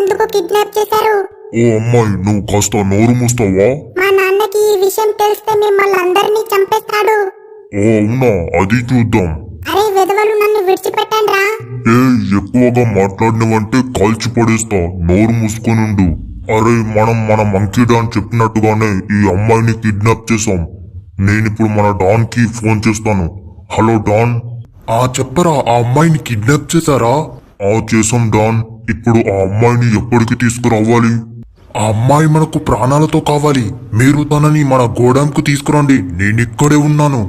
ఎందుకు కిడ్నాప్ చేశారు? ఓ అమ్మాయి, నువ్వు కాస్త నోరు మూస్తావా? మా నాన్నకి ఈ విషయం తెలిస్తే మిమ్మల్ని అందరినీ చంపేస్తాడు. ఓ అవునా, అది చూద్దాం. అరే వెధవలు, నన్ను విడిచిపెట్టండి రా. ఎక్కువగా మాట్లాడినవంటే కాల్చి పడేస్తా. నోరు మూసుకొనుండు. అరే మన మంకీ డాన్ చెప్పినట్టుగానే ఈ అమ్మాయిని కిడ్నాప్ చేశాం. నేనిప్పుడు మన డాన్ కి ఫోన్ చేస్తాను. Hello Don. చెప్పరా, ఆ అమ్మాయిని కిడ్నాప్ చేశారా? చేసాం డాన్. ఇప్పుడు ఆ అమ్మాయిని ఎప్పటికి తీసుకురావాలి? ఆ అమ్మాయి మనకు ప్రాణాలతో కావాలి. మీరు తనని మన గోడాంకు తీసుకురండి. నేనిక్కడే ఉన్నాను.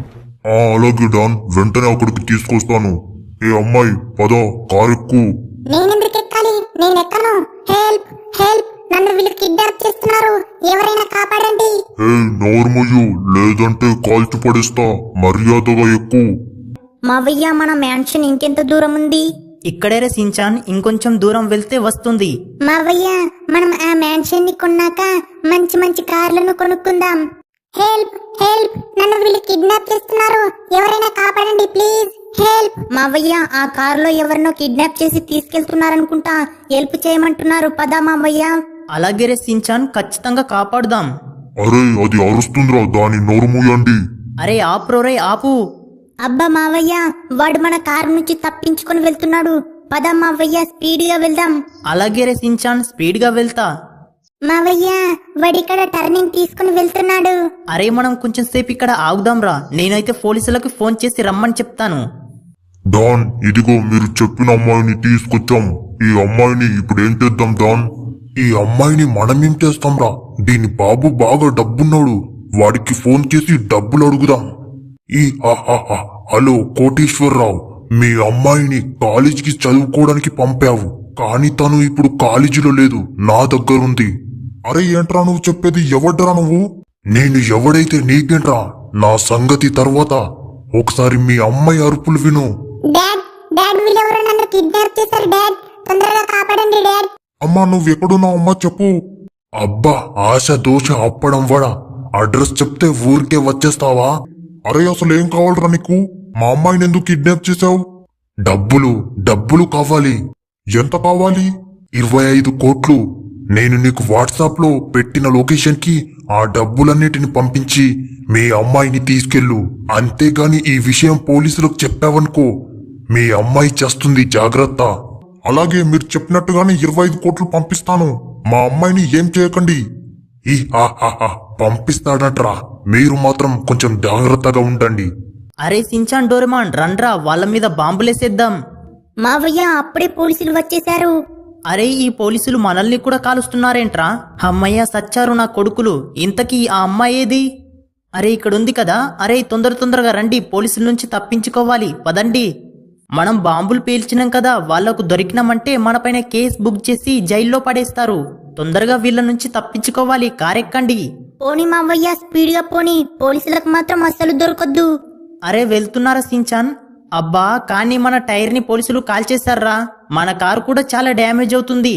అలాగే డాన్, వెంటనే అక్కడికి తీసుకొస్తాను. అమ్మాయి పద, కారెక్కు. నేనెందుకు ఎక్కాలి? నేను ఎక్కను. హెల్ప్ హెల్ప్, నన్ను వీళ్ళు కిడ్నాప్ చేస్తున్నారు. ఎవరైనా కాపాడండి. నోర్మయ్యు, లేదంటే కాల్చి పడేస్తా. మర్యాదగా ఎక్కు. మావయ్య, మన మ్యాన్షన్ ఇంకెంత దూరం ఉంది? ఇక్కడే రే సించాన్, ఇంకొంచెం దూరం వెళ్తే వస్తుంది. మావయ్య, మనం ఆ మ్యాన్షన్ ని కొన్నాక మంచి మంచి కార్లను కొనుక్కుందాం. హెల్ప్ హెల్ప్, నన్ను వీళ్ళు కిడ్నాప్ చేస్తున్నారు. ఎవరైనా కాపాడండి ప్లీజ్. హెల్ప్. మావయ్య, ఆ కారులో ఎవరినో కిడ్నాప్ చేసి తీసుకెళ్తున్నారనుకుంటా. హెల్ప్ చేయమంటున్నారు. పదా మావయ్య. అలాగే రే సించాన్, ఖచ్చితంగా కాపాడుదాం. అరే అది అరుస్తుందిరా, దాని నోరు మూయండి. అరే ఆపు రే, ఆపు. అబ్బా మావయ్య, వాడు మన కారు నుంచి తప్పించుకొని వెళ్తున్నాడు. పద మావయ్య, స్పీడ్ గా వెళ్దాం. అలాగే రే సించాన్, స్పీడ్ గా వెళ్తా. మావయ్య, వాడిక్కడ టర్నింగ్ తీసుకుని వెళ్తున్నాడు. అరే మనం కొంచెం సేపు ఇక్కడ ఆగుదాం రా. నేనైతే పోలీసులకు ఫోన్ చేసి రమ్మని చెప్తాను. డాన్, ఇదిగో మీరు చెప్పిన అమ్మాయిని తీసుకొచ్చాం. ఈ అమ్మాయిని ఇప్పుడు ఏం చేద్దాం డాన్? ఈ అమ్మాయిని మనమేం చేస్తాం రా? దీని బాబు బాగా డబ్బున్నాడు. వాడికి ఫోన్ చేసి డబ్బులు అడుగుదాం. హలో కోటీశ్వరరావు, మీ అమ్మాయిని కాలేజీకి చదువుకోవడానికి పంపావు, కానీ తను ఇప్పుడు కాలేజీలో లేదు, నా దగ్గరుంది. అరే ఏంట్రా నువ్వు చెప్పేది? ఎవడ్రా నువ్వు? నేను ఎవడైతే నీకేంట్రా? నా సంగతి తర్వాత. ఒకసారి మీ అమ్మాయి అరుపులు విను. డాడ్ డాడ్, వీళ్ళెవరో నన్ను కిడ్నాప్ చేశారు డాడ్. తొందరగా కాపాడండి డాడ్. అమ్మా, నువ్వెక్కడున్నావు అమ్మా? చెప్పు. అబ్బా, ఆశ దోష అప్పడం వడ. అడ్రస్ చెప్తే ఊరికే వచ్చేస్తావా? అరే అసలు ఏం కావాలరా నీకు? మా అమ్మాయిని ఎందుకు కిడ్నాప్ చేశావు? డబ్బులు కావాలి. ఎంత కావాలి? 25 కోట్లు. నేను నీకు వాట్సాప్ లో పెట్టిన లొకేషన్ కి ఆ డబ్బులన్నిటిని పంపించి మీ అమ్మాయిని తీసుకెళ్ళు. అంతేగాని ఈ విషయం పోలీసులకు చెప్పావనుకో, మీ అమ్మాయి చేస్తుంది, జాగ్రత్త. అలాగే, మీరు చెప్పినట్టుగానే 25 కోట్లు పంపిస్తాను. మా అమ్మాయిని ఏం చేయకండి. పంపిస్తాడట్రా. మీరు మాత్రం కొంచెం జాగ్రత్తగా ఉండండి. అరే సించాన్, డోరేమాన్ రండ్రా, వాళ్ళ మీద బాంబులేసేద్దాం. మావయ్య, అప్పుడే పోలీసులు వచ్చేశారు. అరే ఈ పోలీసులు మనల్ని కూడా కాలుస్తున్నారేంట్రా? అమ్మయ్య, సచ్చారు నా కొడుకులు. ఇంతకీ ఆ అమ్మాయి ఏది? అరే ఇక్కడుంది కదా. అరే తొందరగా రండి, పోలీసుల నుంచి తప్పించుకోవాలి. పదండి. మనం బాంబులు పేల్చినాం కదా, వాళ్లకు దొరికినామంటే మనపైన కేసు బుక్ చేసి జైల్లో పడేస్తారు. తొందరగా వీళ్ళ నుంచి తప్పించుకోవాలి. కారెక్కండి. పోనీ మావయ్య, స్పీడ్ గా పోనీ. పోలీసులకు మాత్రం అస్సలు దొరకొద్దు. అరే వెళ్తున్నారా సించాన్? అబ్బా, కానీ మన టైర్ ని పోలీసులు కాల్చేశారా. మన కారు కూడా చాలా డ్యామేజ్ అవుతుంది.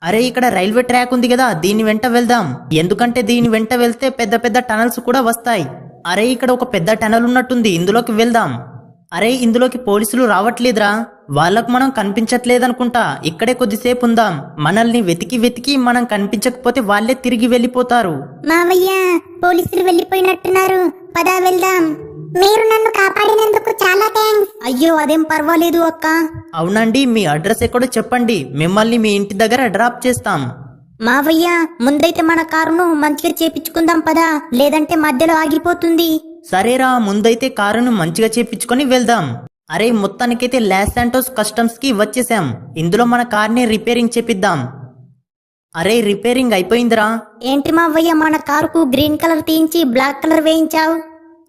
అరే ఇక్కడ రైల్వే ట్రాక్ ఉంది కదా, దీని వెంట వెళ్దాం. ఎందుకంటే దీని వెంట వెళ్తే పెద్ద పెద్ద టనల్స్ కూడా వస్తాయి. అరే ఇక్కడ ఒక పెద్ద టనల్ ఉన్నట్టుంది, ఇందులోకి వెళ్దాం. అరే ఇందులోకి పోలీసులు రావట్లేదురా. వాళ్లకు మనం కనిపించట్లేదనుకుంటా. ఇక్కడే కొద్దిసేపు ఉందాం. మనల్ని వెతికి మనం కనిపించకపోతే వాళ్లే తిరిగి వెళ్లిపోతారు. మావయ్య, పోలీసులు వెళ్లిపోయినట్టున్నారు. పదా వెళ్దాం. మీరు నన్ను కాపాడినందుకు చాలా థ్యాంక్స్. అయ్యో అదేం పర్వాలేదు అక్క. అవునండి, మీ అడ్రస్ ఎక్కడో చెప్పండి, మిమ్మల్ని మీ ఇంటి దగ్గర డ్రాప్ చేస్తాం. మావయ్య, ముందైతే మన కారును మంచిగా చేపించుకుందాం పదా, లేదంటే మధ్యలో ఆగిపోతుంది. సరేరా, ముందైతే కారును మంచిగా చేపించుకొని వెళ్దాం. అరే మొత్తానికైతే లాస్ శాంటోస్ కస్టమ్స్ కి వచ్చేసాం. ఇందులో మన కార్ని రిపేరింగ్ చేపిద్దాం. అరే రిపేరింగ్ అయిపోయిందిరా. ఏంటి మావయ్య, మన కారుకు గ్రీన్ కలర్ తీయించి బ్లాక్ కలర్ వేయించావు?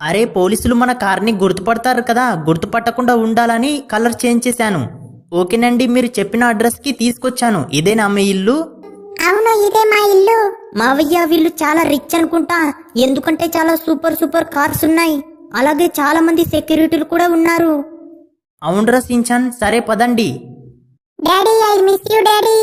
అరే పోలీసులు మన కార్ని గుర్తుపడతారు కదా, గుర్తుపట్టకుండా ఉండాలని కలర్ చేంజ్ చేశాను. ఓకేనండి, మీరు చెప్పిన అడ్రస్ కి తీసుకొచ్చాను. ఇదేనా మీ ఇల్లు? అవును, ఇదే మా ఇల్లు. మావయ్య, వీళ్ళు చాలా రిచ్ అనుకుంటా. ఎందుకంటే చాలా సూపర్ కార్స్ ఉన్నాయి. అలాగే చాలా మంది సెక్యూరిటీలు కూడా ఉన్నారు. అవునరా సించాన్, సరే పదండి. Daddy, I miss you daddy.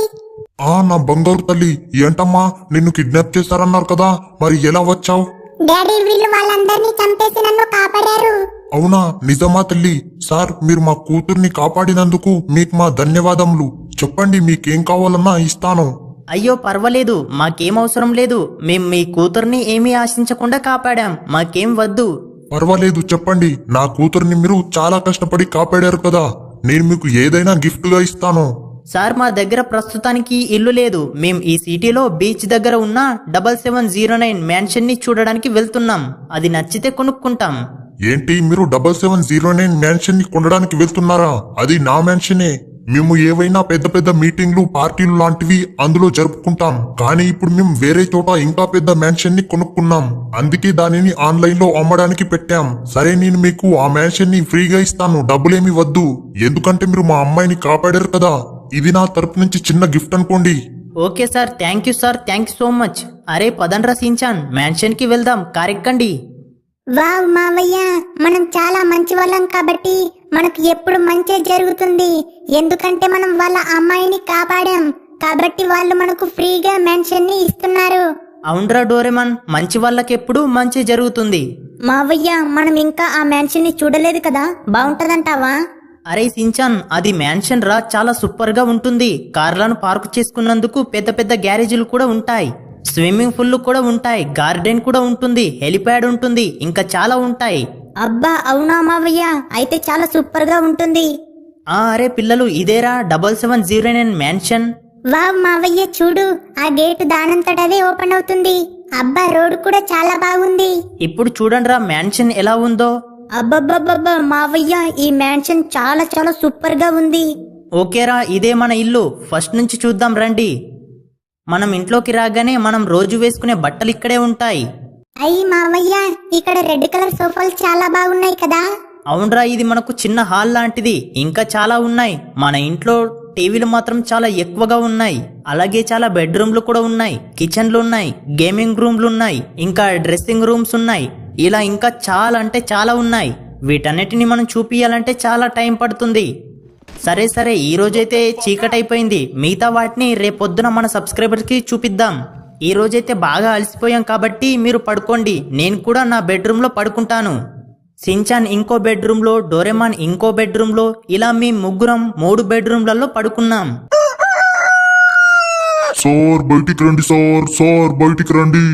నా బంగారు తల్లి, ఏంటమ్మా నిన్ను కిడ్నాప్ చేశారన్నారు కదా, మరి ఎలా వచ్చావు? డాడీ, వీళ్ళు వాళ్ళందరినీ చంపేసి నన్ను కాపాడారు. అవునా నిజమా తల్లి? సార్ మీరు మా కూతుర్ని కాపాడినందుకు మీకు మా ధన్యవాదములు. చెప్పండి మీకేం కావాలన్నా ఇస్తాను. అయ్యో పర్వాలేదు, మాకేం అవసరం లేదు. మేం మీ కూతుర్ని ఏమీ ఆశించకుండా కాపాడాం, మాకేం వద్దు. పర్వాలేదు చెప్పండి. నా కూతుర్ని మీరు చాలా కష్టపడి కాపాడారు కదా, నేను మీకు ఏదైనా గిఫ్ట్ గా ఇస్తాను. సార్ మా దగ్గర ప్రస్తుతానికి ఇల్లు లేదు. మేం ఈ సిటీలో బీచ్ దగ్గర ఉన్న 7709 మ్యాన్షన్ ని చూడడానికి వెళ్తున్నాం. అది నచ్చితే కొనుక్కుంటాం. ఏంటి మీరు 7709 మ్యాన్షన్ ని కొనడానికి వెళ్తున్నారా? అది నా మ్యాన్షనే. మేము ఏవైనా పెద్ద పెద్ద మీటింగ్లు పార్టీలు లాంటివి అందులో జరుపుకుంటాం. కానీ ఇప్పుడు మేము వేరే చోట ఇంకా పెద్ద మ్యాన్షన్ ని కొనుక్కున్నాం. అందుకే దానిని ఆన్లైన్ లో అమ్మడానికి పెట్టాం. సరే నేను మీకు ఆ మ్యాన్షన్ ని ఫ్రీగా ఇస్తాను, డబ్బులేమి వద్దు. ఎందుకంటే మీరు మా అమ్మాయిని కాపాడారు కదా. ఇది నా తరపు నుంచి చిన్న గిఫ్ట్ అనుకోండి. Okay sir, thank you sir, thank you so much. అరే పదండ్రా సించాన్, మ్యాన్షన్ కి వెళ్దాం, కారెక్కండి. వావ్ మావయ్య, మనం చాలా మంచి వాళ్ళం కాబట్టి మనకు ఎప్పుడు మంచి జరుగుతుంది. ఎందుకంటే మనం వాళ్ళ అమ్మాయిని కాపాడాం కాబట్టి వాళ్ళు మనకు ఫ్రీగా మెన్షన్ ని ఇస్తున్నారు. అవునరా డోరేమాన్, మంచి వాళ్ళకెప్పుడు మంచి జరుగుతుంది. మావయ్య మనం ఇంకా ఆ మ్యాన్షన్ ని చూడలేదు కదా, బాగుంటదంటావా? అరే సించాన్, అది మ్యాన్షన్ రా, చాలా సూపర్ గా ఉంటుంది. కార్లను పార్క్ చేసుకున్నందుకు పెద్ద పెద్ద గ్యారేజీలు కూడా ఉంటాయి, స్విమ్మింగ్ పూల్ కూడా ఉంటాయి, గార్డెన్ కూడా ఉంటుంది, హెలిప్యాడ్ ఉంటుంది, ఇంకా చాలా ఉంటాయి. అబ్బా అవునా మావయ్య, అయితే చాలా సూపర్ గా ఉంటుంది. అరే పిల్లలు, ఇదేరా 7709 మ్యాన్షన్. వావ్ మావయ్య చూడు, ఆ గేటు దానంతటదే ఓపెన్ అవుతుంది. అబ్బా రోడ్ కూడా చాలా బాగుంది. ఇప్పుడు చూడండిరా మ్యాన్షన్ ఎలా ఉందో. అబ్బబ్బబ్బబ్బా మావయ్య, ఈ మ్యాన్షన్ చాలా చాలా సూపర్ గా ఉంది. ఓకేరా, ఇదే మన ఇల్లు. ఫస్ట్ నుంచి చూద్దాం రండి. మనం ఇంట్లోకి రాగానే మనం రోజు వేసుకునే బట్టలు ఇక్కడే ఉంటాయి. అయ్యి మావయ్య, ఇక్కడ రెడ్ కలర్ సోఫాలు చాలా బాగున్నాయి కదా. అవునరా, ఇది మనకు చిన్న హాల్ లాంటిది. ఇంకా చాలా ఉన్నాయి. మన ఇంట్లో టీవీలు మాత్రం చాలా ఎక్కువగా ఉన్నాయి. అలాగే చాలా బెడ్రూమ్లు కూడా ఉన్నాయి, కిచెన్లు ఉన్నాయి, గేమింగ్ రూమ్లు ఉన్నాయి, ఇంకా డ్రెస్సింగ్ రూమ్స్ ఉన్నాయి. ఇలా ఇంకా చాలా అంటే చాలా ఉన్నాయి. వీటన్నిటిని మనం చూపియాలంటే చాలా టైం పడుతుంది. సరే సరే, ఈ రోజైతే చీకటైపోయింది. మిగతా వాటిని రేపొద్దున మన సబ్స్క్రైబర్స్ కి చూపిద్దాం. ఈ రోజైతే బాగా అలసిపోయాం కాబట్టి మీరు పడుకోండి, నేను కూడా నా బెడ్రూమ్ లో పడుకుంటాను. సించాన్ ఇంకో బెడ్రూమ్ లో, డోరేమాన్ ఇంకో బెడ్రూమ్ లో, ఇలా మీ ముగ్గురం 3 బెడ్రూమ్లలో పడుకున్నాం. సార్ బయటికి రండి, సార్ సార్ బయటికి రండి.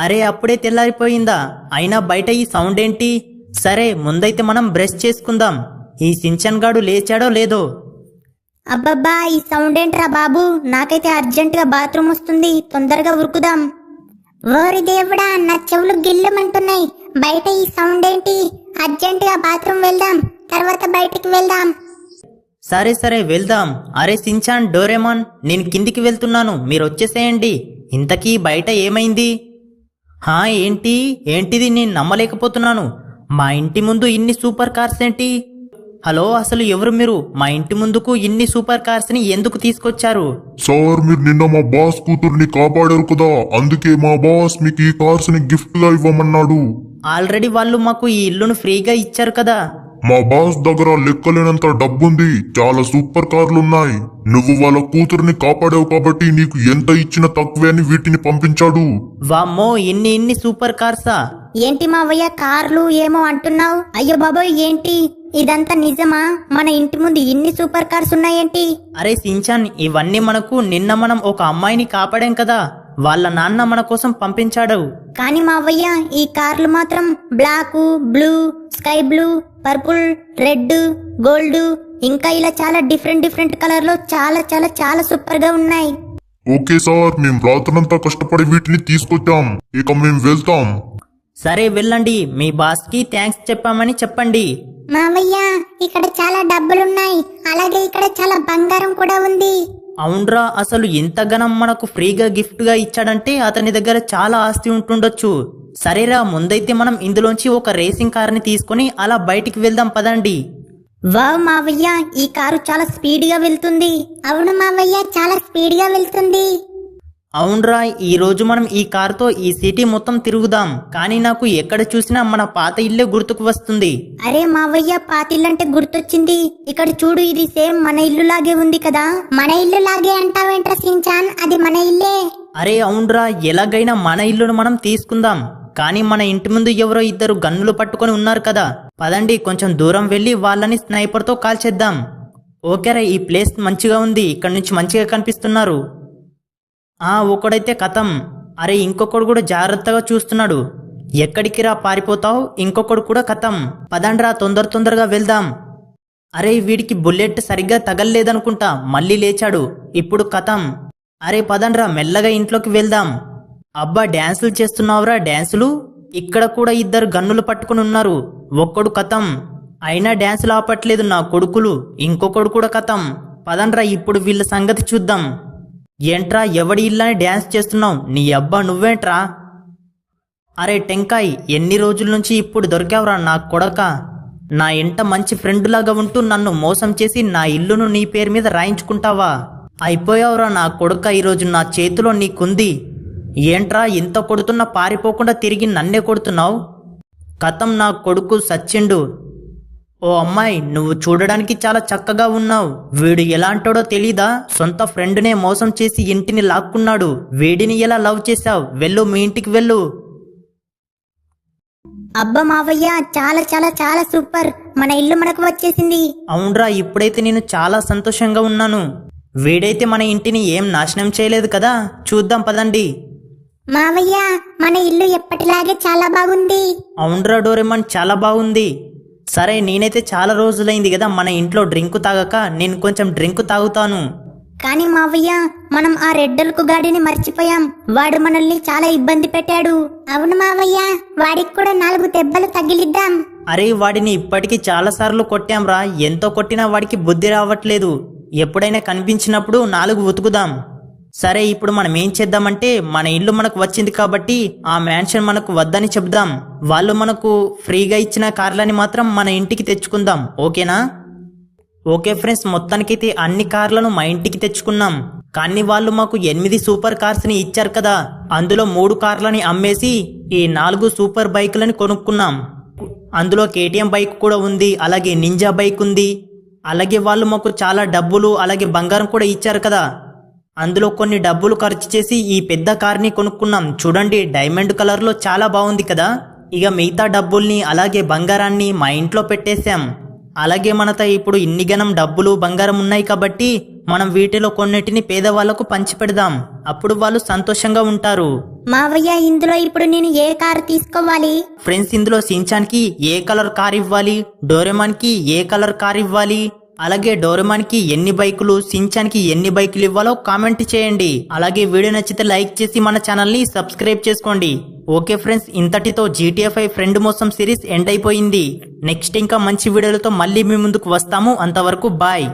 అరే అప్పుడే తెల్లారిపోయిందా? అయినా బయట ఈ సౌండ్ ఏంటి? సరే ముందైతే మనం బ్రష్ చేసుకుందాం. ఈ సించన్ గాడు లేచాడో లేదో. అబ్బబ్బా ఈ సౌండ్ ఏంట్రా బాబు, నాకైతే అర్జెంట్ గా బాత్రూమ్ వస్తుంది, తొందరగా ఉరుకుదాం. ఓరి దేవుడా, నా చెవులు గిల్లమంటున్నాయి. బయట ఈ సౌండ్ ఏంటి? అర్జెంట్ గా బాత్రూమ్ వెళ్దాం, తర్వాత బయటికి వెళ్దాం. సరే సరే వెళ్దాం. అరే సించాన్, డోరేమాన్, నేను కిందికి వెళ్తున్నాను, మీరు వచ్చేసేయండి. ఇంతకీ బయట ఏమైంది? ఏంటిది? నేను నమ్మలేకపోతున్నాను. మా ఇంటి ముందు ఇన్ని సూపర్ కార్స్ ఏంటి? హలో, అసలు ఎవరు మీరు? మా ఇంటి ముందుకు ఇన్ని సూపర్ కార్స్ ని ఎందుకు తీసుకొచ్చారు? సార్ మీరు నిన్న మా బాస్ కూతుర్ని కాపాడారు కదా, అందుకే మా బాస్ మీకు ఈ కార్స్ ని గిఫ్ట్ గా ఇవ్వమన్నాడు. ఆల్రెడీ వాళ్ళు మాకు ఈ ఇల్లును ఫ్రీగా ఇచ్చారు కదా. మా బాస్ దగ్గర లెక్కలేనంత డబ్బుంది, చాలా సూపర్ కార్లున్నాయి. నువ్వు వాళ్ళ కూతుర్ని కాపాడావు కాబట్టి నీకు ఎంత ఇచ్చినా తక్కువే అని వీటిని పంపించాడు. వామ్మో, ఇన్ని సూపర్ కార్సా? ఏంటి మావయ్య, కార్లు ఏమో అంటున్నావు? అయ్యో బాబోయ్, ఏంటి ఇదంతా నిజమా? మన ఇంటి ముందు ఇన్ని సూపర్ కార్స్ ఉన్నాయేంటి? అరే సించాన్, ఇవన్నీ నిన్న మనం ఒక అమ్మాయిని కాపాడాం కదా, వాళ్ళ నాన్న మన కోసం పంపించాడు. కానీ మావయ్య, ఈ కార్లు మాత్రం black, blue, sky blue, purple, red, gold, ఇంకా ఇలా చాలా డిఫరెంట్ కలర్ లో చాలా చాలా చాలా సూపర్ గా ఉన్నాయి. ఓకే సార్, మేము రాత్రంతా కష్టపడి వీటిని తీసుకొచ్చాం, ఇక మేము వెళ్తాం. సరే వెళ్ళండి, మీ బాస్ కి థ్యాంక్స్ చెప్పామని చెప్పండి. మావయ్య, ఇక్కడ చాలా డబ్బులున్నాయి, అలాగే ఇక్కడ చాలా బంగారం కూడా ఉంది. అవునరా, అసలు ఇంత గనం మనకు ఫ్రీగా గిఫ్ట్ గా ఇచ్చాడంటే అతని దగ్గర చాలా ఆస్తి ఉంటుండొచ్చు. సరేరా, ముందైతే మనం ఇందులోంచి ఒక రేసింగ్ కార్ ని తీసుకుని అలా బయటికి వెళ్దాం, పదండి. వావ్ మావయ్య, ఈ కారు చాలా స్పీడ్ గా వెళ్తుంది. అవును మావయ్య, చాలా స్పీడ్ గా వెళ్తుంది. అవునరా, ఈ రోజు మనం ఈ కారుతో ఈ సిటీ మొత్తం తిరుగుదాం. కానీ నాకు ఎక్కడ చూసినా మన పాత ఇల్లే గుర్తుకు వస్తుంది. అరే మావయ్య, పాతిల్లంటే గుర్తొచ్చింది. ఇక్కడ చూడు, ఇది సేమ్ మన ఇల్లు లాగే ఉంది కదా. మన ఇల్లు లాగే అంటావేంట్రా సించాన్, అది మన ఇల్లే. అరే అవునరా, ఎలాగైనా మన ఇల్లును మనం తీసుకుందాం. కానీ మన ఇంటి ముందు ఎవరో ఇద్దరు గన్నులు పట్టుకొని ఉన్నారు కదా, పదండి కొంచెం దూరం వెళ్ళి వాళ్ళని స్నైపర్తో కాల్చేద్దాం. ఓకేరా, ఈ ప్లేస్ మంచిగా ఉంది, ఇక్కడ నుంచి మంచిగా కనిపిస్తున్నారు. ఒకడైతే కథం. అరే ఇంకొకడు కూడా జాగ్రత్తగా చూస్తున్నాడు. ఎక్కడికి రా పారిపోతావు? ఇంకొకడు కూడా కథం. పదండ్రా తొందరగా వెళ్దాం. అరే వీడికి బుల్లెట్ సరిగ్గా తగల్లేదనుకుంటా, మళ్ళీ లేచాడు. ఇప్పుడు కథం. అరే పదండ్రా మెల్లగా ఇంట్లోకి వెళ్దాం. అబ్బా డ్యాన్సులు చేస్తున్నావురా డ్యాన్సులు. ఇక్కడ కూడా ఇద్దరు గన్నులు పట్టుకుని ఉన్నారు. ఒక్కడు కథం. అయినా డ్యాన్సులు ఆపట్లేదు నా కొడుకులు. ఇంకొకడు కూడా కథం. పదండ్రా ఇప్పుడు వీళ్ళ సంగతి చూద్దాం. ఏంట్రా ఎవడి ఇల్లని డ్యాన్స్ చేస్తున్నావు? నీ అబ్బా నువ్వేంట్రా? అరే టెంకాయ్, ఎన్ని రోజుల నుంచి ఇప్పుడు దొరికావురా నా కొడక. నా ఇంట మంచి ఫ్రెండ్లాగా ఉంటూ నన్ను మోసం చేసి నా ఇల్లును నీ పేరు మీద రాయించుకుంటావా? అయిపోయావురా నా కొడుక, ఈరోజు నా చేతిలో నీకుంది. ఏంట్రా ఇంత కొడుతున్నా పారిపోకుండా తిరిగి నన్నే కొడుతున్నావు? కథం నా కొడుకు సచ్చిండు. ఓ అమ్మాయి, నువ్వు చూడడానికి చాలా చక్కగా ఉన్నావు. వీడు ఎలాంటోడో తెలీదా? సొంత ఫ్రెండ్నే మోసం చేసి ఇంటిని లాక్కున్నాడు. వీడిని ఎలా లవ్ చేశావు? వెళ్ళు మీ ఇంటికి వెళ్ళు. అబ్బా మావయ్య, చాలా చాలా చాలా సూపర్. మన ఇల్లు మనకు వచ్చేసింది. అవునరా, ఇప్పుడైతే నేను చాలా సంతోషంగా ఉన్నాను. వీడైతే మన ఇంటిని ఏం నాశనం చేయలేదు కదా. చూద్దాం పదండి. మావయ్య, మన ఇల్లు ఎప్పటిలాగే చాలా బాగుంది. అవునరా డోరేమాన్, చాలా బాగుంది. సరే, నేనైతే చాలా రోజులైంది కదా మన ఇంట్లో డ్రింక్ తాగక. నేను కొంచెం డ్రింక్ తాగుతాను. కానీ మావయ్య, మనం ఆ రెడ్డలకు గాడిని మర్చిపోయాం. వాడు మనల్ని చాలా ఇబ్బంది పెట్టాడు. అవును మావయ్య, వాడికి కూడా 4 దెబ్బలు తగిలిద్దాం. అరే వాడిని ఇప్పటికీ చాలా సార్లు కొట్టాంరా. ఎంతో కొట్టినా వాడికి బుద్ధి రావట్లేదు. ఎప్పుడైనా కనిపించినప్పుడు 4 ఉతుకుదాం. సరే, ఇప్పుడు మనం ఏం చేద్దామంటే, మన ఇల్లు మనకు వచ్చింది కాబట్టి ఆ మ్యాన్షన్ మనకు వద్దని చెప్దాం. వాళ్ళు మనకు ఫ్రీగా ఇచ్చిన కార్లని మాత్రం మన ఇంటికి తెచ్చుకుందాం. ఓకేనా? ఓకే ఫ్రెండ్స్, మొత్తానికైతే అన్ని కార్లను మా ఇంటికి తెచ్చుకున్నాం. కానీ వాళ్ళు మాకు 8 సూపర్ కార్స్ ని ఇచ్చారు కదా. అందులో 3 కార్లని అమ్మేసి ఈ 4 సూపర్ బైకులని కొనుక్కున్నాం. అందులో కేటీఎం బైక్ కూడా ఉంది, అలాగే నింజా బైక్ ఉంది. అలాగే వాళ్ళు మాకు చాలా డబ్బులు అలాగే బంగారం కూడా ఇచ్చారు కదా. అందులో కొన్ని డబ్బులు ఖర్చు చేసి ఈ పెద్ద కార్ని కొనుక్కున్నాం. చూడండి, డైమండ్ కలర్ లో చాలా బాగుంది కదా. ఇక మిగతా డబ్బుల్ని అలాగే బంగారాన్ని మా ఇంట్లో పెట్టేశాం. అలాగే మనతో ఇప్పుడు ఇన్ని గనం డబ్బులు బంగారం ఉన్నాయి కాబట్టి మనం వీటిలో కొన్నిటిని పేదవాళ్లకు పంచిపెడదాం. అప్పుడు వాళ్ళు సంతోషంగా ఉంటారు. మావయ్య, ఇందులో ఇప్పుడు నేను ఏ కారు తీసుకోవాలి? ఫ్రెండ్స్, ఇందులో షిన్చాన్ కి ఏ కలర్ కార్ ఇవ్వాలి, డోరేమాన్ కి ఏ కలర్ కార్ ఇవ్వాలి, అలాగే డోరేమాన్ కి ఎన్ని బైకులు, షిన్చాన్ కి ఎన్ని బైకులు ఇవ్వాలో కామెంట్ చేయండి. అలాగే వీడియో నచ్చితే లైక్ చేసి మన ఛానల్ ని సబ్స్క్రైబ్ చేసుకోండి. ఓకే ఫ్రెండ్స్, ఇంతటితో GTA 5 ఫ్రెండ్ మోసం సిరీస్ ఎండ్ అయిపోయింది. నెక్స్ట్ ఇంకా మంచి వీడియోలతో మళ్ళీ మీ ముందుకు వస్తాము. అంతవరకు బాయ్.